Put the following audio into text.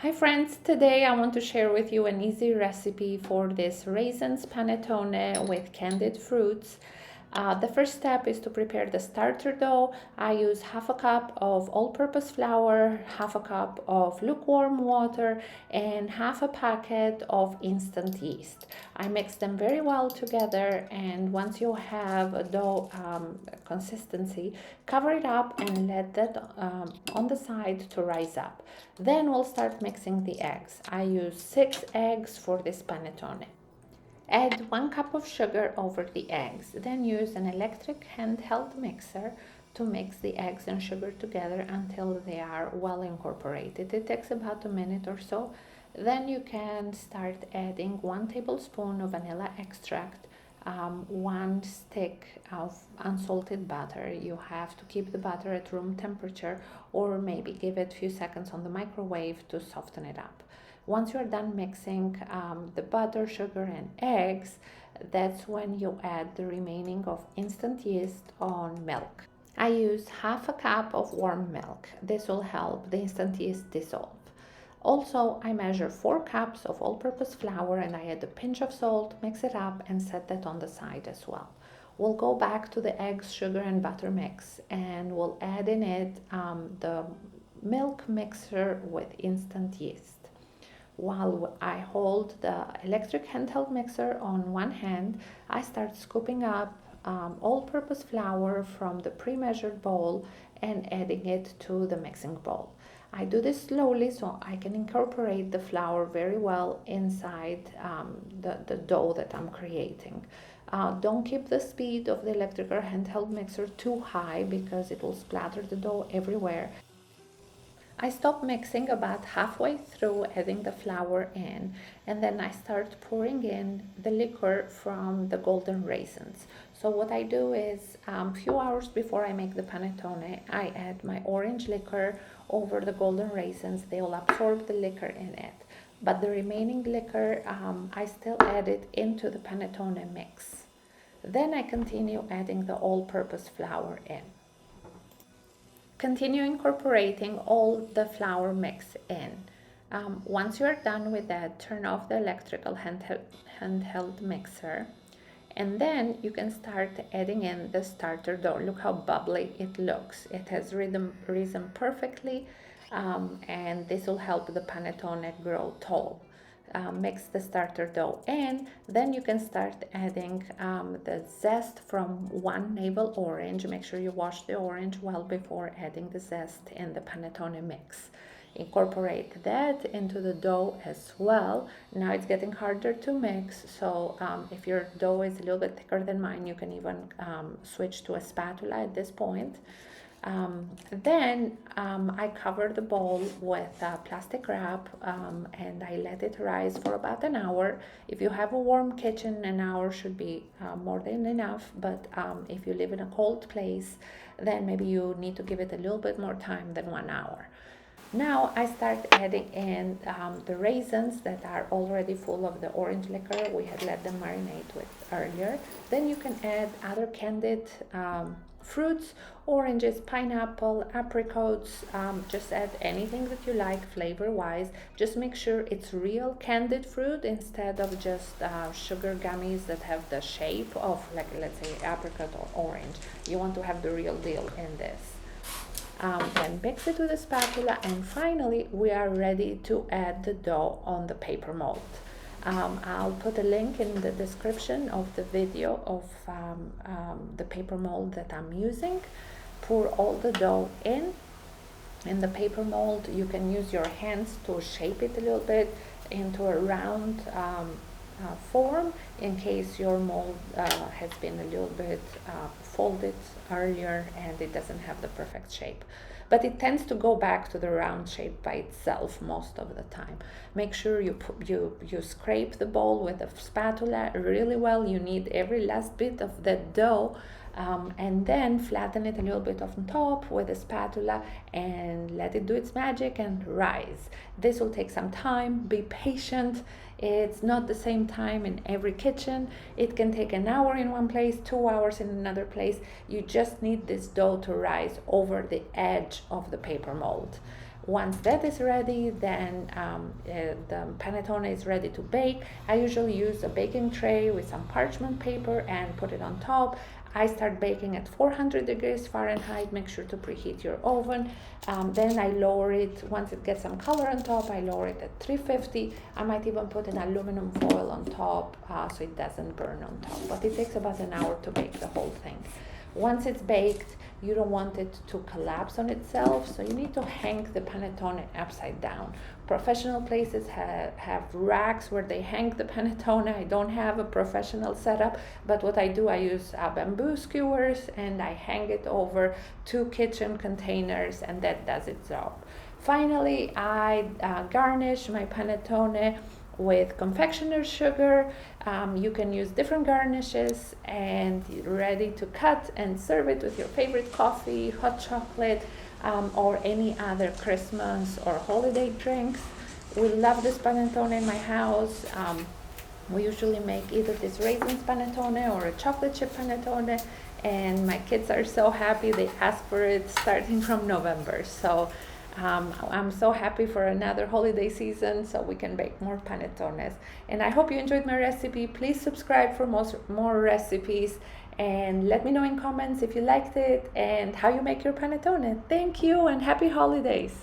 Hi friends, today I want to share with you an easy recipe for this raisins panettone with candied fruits. The first step is to prepare the starter dough. I use half a cup of all-purpose flour, half a cup of lukewarm water, and half a packet of instant yeast. I mix them very well together, and once you have a dough consistency, cover it up and let that on the side to rise up. Then we'll start mixing the eggs. I use 6 eggs for this panettone. Add 1 cup of sugar over the eggs. Then use an electric handheld mixer to mix the eggs and sugar together until they are well incorporated. It takes about a minute or so. Then you can start adding 1 tablespoon of vanilla extract, 1 stick of unsalted butter. You have to keep the butter at room temperature or maybe give it a few seconds on the microwave to soften it up. Once you're done mixing the butter, sugar, and eggs, that's when you add the remaining of instant yeast on milk. I use half a cup of warm milk. This will help the instant yeast dissolve. Also, I measure 4 cups of all-purpose flour and I add a pinch of salt, mix it up, and set that on the side as well. We'll go back to the eggs, sugar, and butter mix, and we'll add in it the milk mixer with instant yeast. While I hold the electric handheld mixer on one hand, I start scooping up all-purpose flour from the pre-measured bowl and adding it to the mixing bowl. I do this slowly so I can incorporate the flour very well inside the dough that I'm creating. Don't keep the speed of the electric or handheld mixer too high because it will splatter the dough everywhere. I stop mixing about halfway through adding the flour in, and then I start pouring in the liquor from the golden raisins. So what I do is a few hours before I make the panettone, I add my orange liquor over the golden raisins. They will absorb the liquor in it. But the remaining liquor, I still add it into the panettone mix. Then I continue adding the all-purpose flour in. Continue incorporating all the flour mix in. Once you are done with that, turn off the electrical handheld mixer, and then you can start adding in the starter dough. Look how bubbly it looks. It has risen perfectly, and this will help the panettone grow tall. Mix the starter dough in, then you can start adding the zest from 1 navel orange. Make sure you wash the orange well before adding the zest in the panettone mix. Incorporate that into the dough as well. Now it's getting harder to mix, so if your dough is a little bit thicker than mine, you can even switch to a spatula at this point. Then I cover the bowl with plastic wrap and I let it rise for about an hour. If you have a warm kitchen, an hour should be more than enough, but if you live in a cold place, then maybe you need to give it a little bit more time than 1 hour. Now I start adding in the raisins that are already full of the orange liquor we had let them marinate with earlier. Then you can add other candied fruits, oranges, pineapple, apricots, just add anything that you like flavor wise. Just make sure it's real candied fruit instead of just sugar gummies that have the shape of, like, let's say apricot or orange. You want to have the real deal in this. Then mix it with a spatula, and finally we are ready to add the dough on the paper mold. I'll put a link in the description of the video of the paper mold that I'm using. Pour all the dough in the paper mold. You can use your hands to shape it a little bit into a round form in case your mold has been a little bit folded earlier and it doesn't have the perfect shape. But it tends to go back to the round shape by itself most of the time. Make sure you scrape the bowl with a spatula really well. You need every last bit of the dough, and then flatten it a little bit on top with a spatula and let it do its magic and rise. This will take some time. Be patient. It's not the same time in every kitchen. It can take an hour in one place, 2 hours in another place. You just need this dough to rise over the edge of the paper mold. Once that is ready, then the panettone is ready to bake. I usually use a baking tray with some parchment paper and put it on top. I start baking at 400 degrees Fahrenheit. Make sure to preheat your oven. Then I lower it, once it gets some color on top, I lower it at 350. I might even put an aluminum foil on top so it doesn't burn on top. But it takes about an hour to bake the whole thing. Once it's baked, you don't want it to collapse on itself, so you need to hang the panettone upside down. Professional places have racks where they hang the panettone. I don't have a professional setup, but what I do, I use bamboo skewers and I hang it over 2 kitchen containers, and that does its job. Finally, I garnish my panettone with confectioner's sugar. You can use different garnishes, and you're ready to cut and serve it with your favorite coffee, hot chocolate, or any other Christmas or holiday drinks. We love this panettone in my house. We usually make either this Raisins Panettone or a chocolate chip panettone, and my kids are so happy. They ask for it starting from November. So I'm so happy for another holiday season so we can bake more panettones. And I hope you enjoyed my recipe. Please subscribe for more recipes, and let me know in comments if you liked it and how you make your panettone. Thank you and happy holidays.